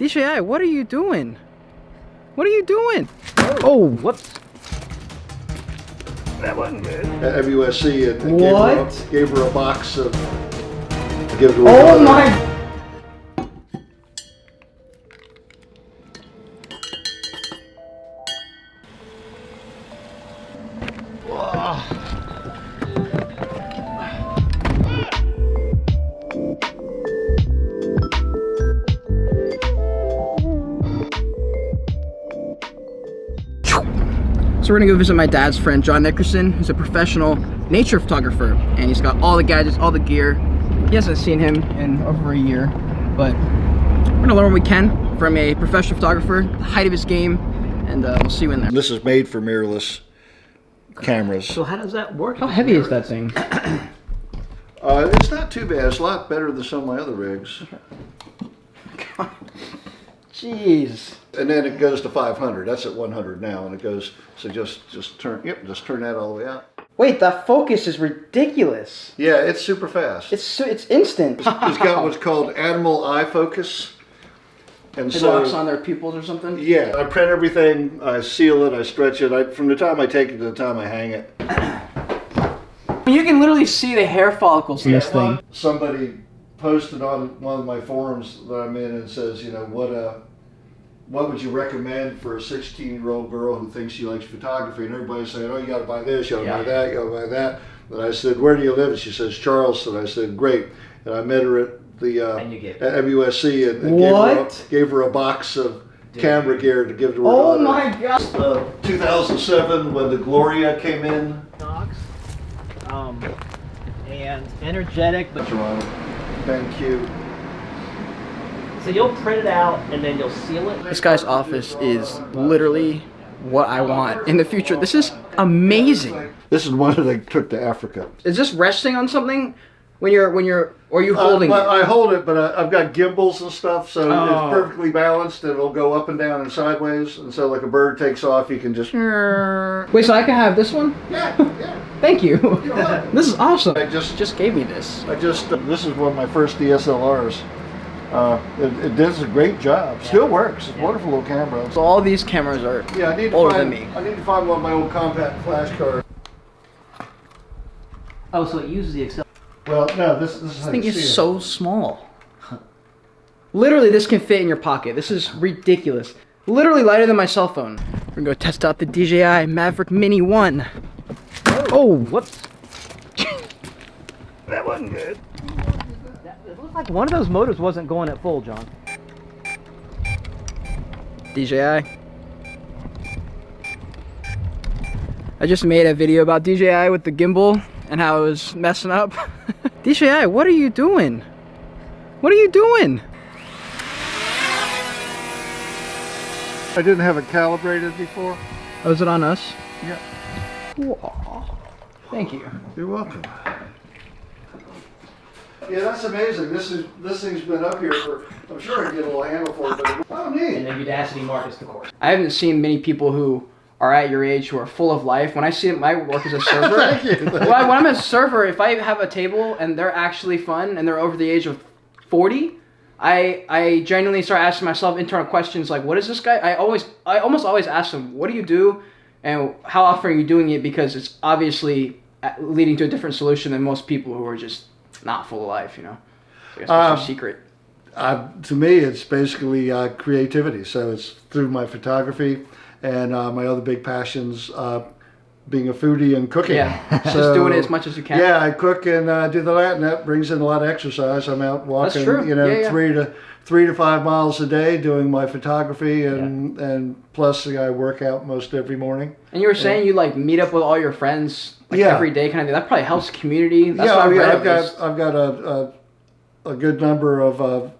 DJI, what are you doing? What are you doing? Oh, whoops. That wasn't good. At MUSC and gave her a box of. Give her oh my! So we're gonna go visit my dad's friend, John Nickerson, who's a professional nature photographer, and he's got all the gadgets, all the gear. He hasn't seen him in over a year, but we're gonna learn what we can from a professional photographer, the height of his game, and we'll see you in there. This is made for mirrorless cameras. So how does that work? How heavy is that thing? It's not too bad. It's a lot better than some of my other rigs. Jeez. And then it goes to 500. That's at 100 now, and it goes. So just turn that all the way out. Wait, that focus is ridiculous. Yeah, it's super fast. It's instant. It's got what's called animal eye focus. And It locks on their pupils or something? Yeah, I print everything, I seal it, I stretch it. From the time I take it to the time I hang it. You can literally see the hair follicles in this thing. Somebody posted on one of my forums that I'm in and says, you know, what would you recommend for a 16-year-old girl who thinks she likes photography? And everybody's saying, oh, you got to buy this, you got to buy that, you got to buy that. And I said, where do you live? And she says, Charleston. I said, great. And I met her at the at MUSC and gave her a box of camera gear to give to her daughter. Oh my God! 2007 when the Gloria came in. And energetic, but Toronto. Thank you. so you'll print it out and then you'll seal it. This guy's office is literally what I want in the future. This is amazing. This is one that I took to Africa. Is this resting on something when you're, or are you holding it? I hold it, but I've got gimbals and stuff, so it's perfectly balanced and it'll go up and down and sideways. And so like a bird takes off, you can just... Wait, so I can have this one? Yeah. Thank you. This is awesome. I just gave me this. This is one of my first DSLRs. It does a great job. Still works. It's a wonderful little camera. So all these cameras are older than me. I need to find one of my old compact flash cards. Oh, so it uses the Excel. Well, no, this is This thing is so small. Literally, this can fit in your pocket. This is ridiculous. Literally lighter than my cell phone. We're gonna go test out the DJI Maverick Mini 1. Oh, whoops. That wasn't good. It looks like one of those motors wasn't going at full, John. DJI. I just made a video about DJI with the gimbal and how it was messing up. DJI, what are you doing? What are you doing? I didn't have it calibrated before. Oh, is it on us? Yeah. Whoa. Thank you. You're welcome. Yeah, that's amazing. This thing's been up here for. I'm sure I can get a little handle for it, but oh, neat. And the Udacity mark is the course. I haven't seen many people who are at your age who are full of life. When I see my work as a server, Thank you. when I'm a server, if I have a table and they're actually fun and they're over the age of 40, I genuinely start asking myself internal questions like, what is this guy? I almost always ask them, what do you do? And how often are you doing it? Because it's obviously leading to a different solution than most people who are just not full of life, you know? So I guess that's your secret. To me, it's basically creativity. So it's through my photography and my other big passions, being a foodie and cooking. Yeah, so, just doing it as much as you can. Yeah, I cook and do that, and that brings in a lot of exercise. I'm out walking, you know, 3 to 5 miles a day doing my photography, and plus I work out most every morning. And you were saying you like meet up with all your friends every day, kind of thing. That probably helps community. That's I've got a good number of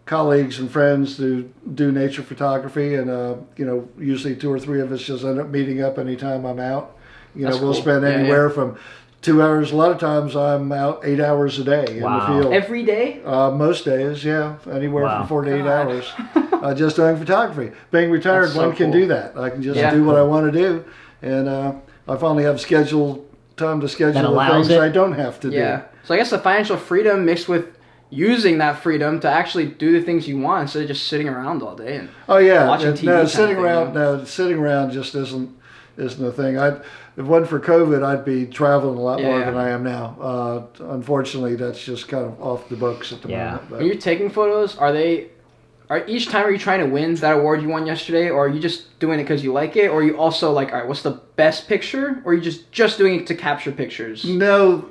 colleagues and friends who do nature photography, and you know, usually 2 or 3 of us just end up meeting up anytime I'm out. You know, we'll spend anywhere from 2 hours. A lot of times I'm out 8 hours a day in the field. Every day? Most days, yeah, anywhere from 4 to 8 hours, just doing photography. Being retired, one can do that. I can just do what I want to do, and I finally have time to schedule the things I don't have to do. So I guess the financial freedom mixed with using that freedom to actually do the things you want instead of just sitting around all day and Oh yeah, watching TV. no, kind of sitting thing, around. you know? No, sitting around just isn't a thing. If it wasn't for COVID, I'd be traveling a lot more Yeah. than I am now. Unfortunately, that's just kind of off the books at the Yeah. moment. But When you're taking photos, are each time are you trying to win that award you won yesterday, or are you just doing it because you like it, or are you also like, all right, what's the best picture, or are you just doing it to capture pictures? no,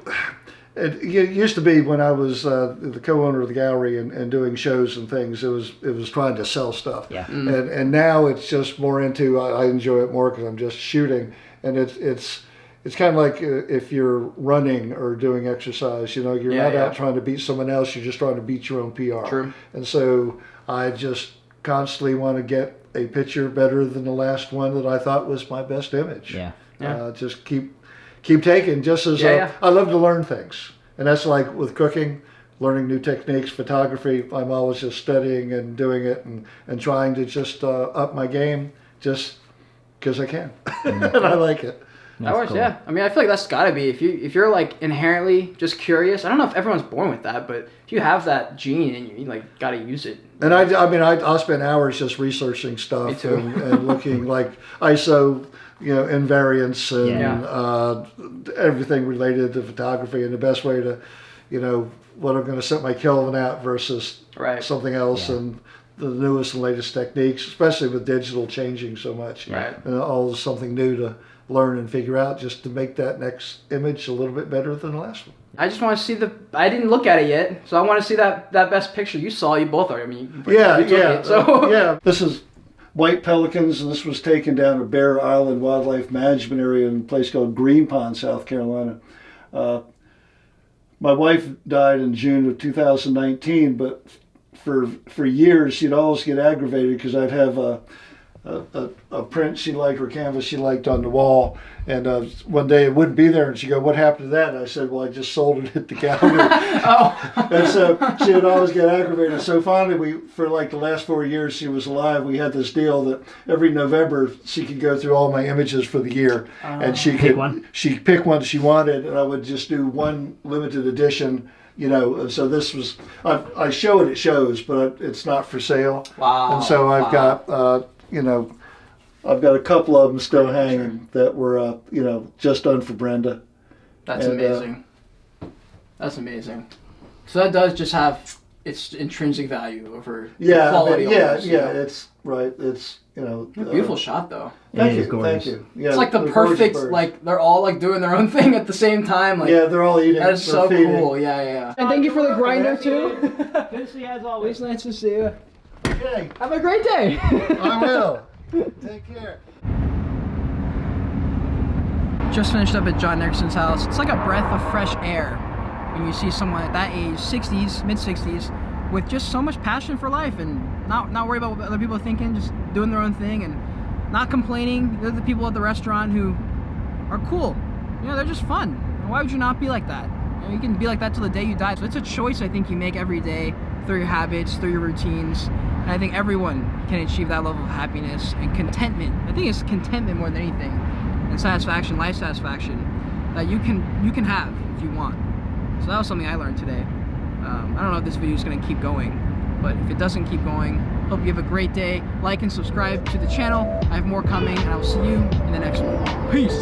it used to be when I was the co-owner of the gallery and doing shows and things. It was trying to sell stuff. Yeah. And now it's just more into I enjoy it more because I'm just shooting, and it's kind of like if you're running or doing exercise. You're Yeah, not yeah. out trying to beat someone else. You're just trying to beat your own PR. True. And so I just constantly want to get a picture better than the last one that I thought was my best image. Yeah. Yeah. Just keep taking. Just as Yeah. I love to learn things, and that's like with cooking, learning new techniques. Photography, I'm always just studying and doing it and trying to just up my game just because I can, and I like it. That works, yeah. I mean, I feel like that's gotta be if you're like inherently just curious. I don't know if everyone's born with that, but if you have that gene in you, you like gotta use it. And I mean, I'll spend hours just researching stuff Me too. and looking like ISO, invariance and everything related to photography and the best way to, what I'm going to set my Kelvin at versus Right. something else and the newest and latest techniques, especially with digital changing so much. Right. And always something new to learn and figure out just to make that next image a little bit better than the last one. I just want to see I didn't look at it yet, so I want to see that best picture you saw. You both are. I mean, you took it, so yeah. This is white pelicans, and this was taken down at Bear Island Wildlife Management Area in a place called Green Pond, South Carolina. My wife died in June of 2019, but for years she'd always get aggravated because I'd have a print she liked or canvas she liked on the wall, and one day it wouldn't be there, and she'd go, "What happened to that?" And I said, "Well, I just sold it at the gallery." And so she would always get aggravated. So finally, for like the last 4 years she was alive, we had this deal that every November she could go through all my images for the year, and she could pick one she wanted, and I would just do one limited edition. So this was, I show it at shows, but it's not for sale. Wow. And so I've got, I've got a couple of them still hanging that were, just done for Brenda. That's And, amazing. That's amazing. So that does just have its intrinsic value over Yeah, quality. it's right. It's, Beautiful shot though. Thank is you, gorgeous. thank you. Yeah, It's like the they're gorgeous perfect, birds. like they're all like doing their own thing at the same time. Like Yeah, they're all eating. that is they're so feeding. cool. Yeah. And thank you for the grinder too. Good to see you as always. It's nice to see you. Okay, Have a great day. I will. Take care. Just finished up at John Nixon's house. It's like a breath of fresh air when you see someone at that age, 60s, mid-60s, with just so much passion for life and not worry about what other people are thinking, just doing their own thing and not complaining. They're the people at the restaurant who are cool. They're just fun. And why would you not be like that? You can be like that till the day you die. So it's a choice I think you make every day through your habits, through your routines. And I think everyone can achieve that level of happiness and contentment. I think it's contentment more than anything, and satisfaction, life satisfaction, that you can have if you want. So that was something I learned today. I don't know if this video is going to keep going, but if it doesn't keep going, hope you have a great day. Like and subscribe to the channel. I have more coming, and I will see you in the next one. Peace.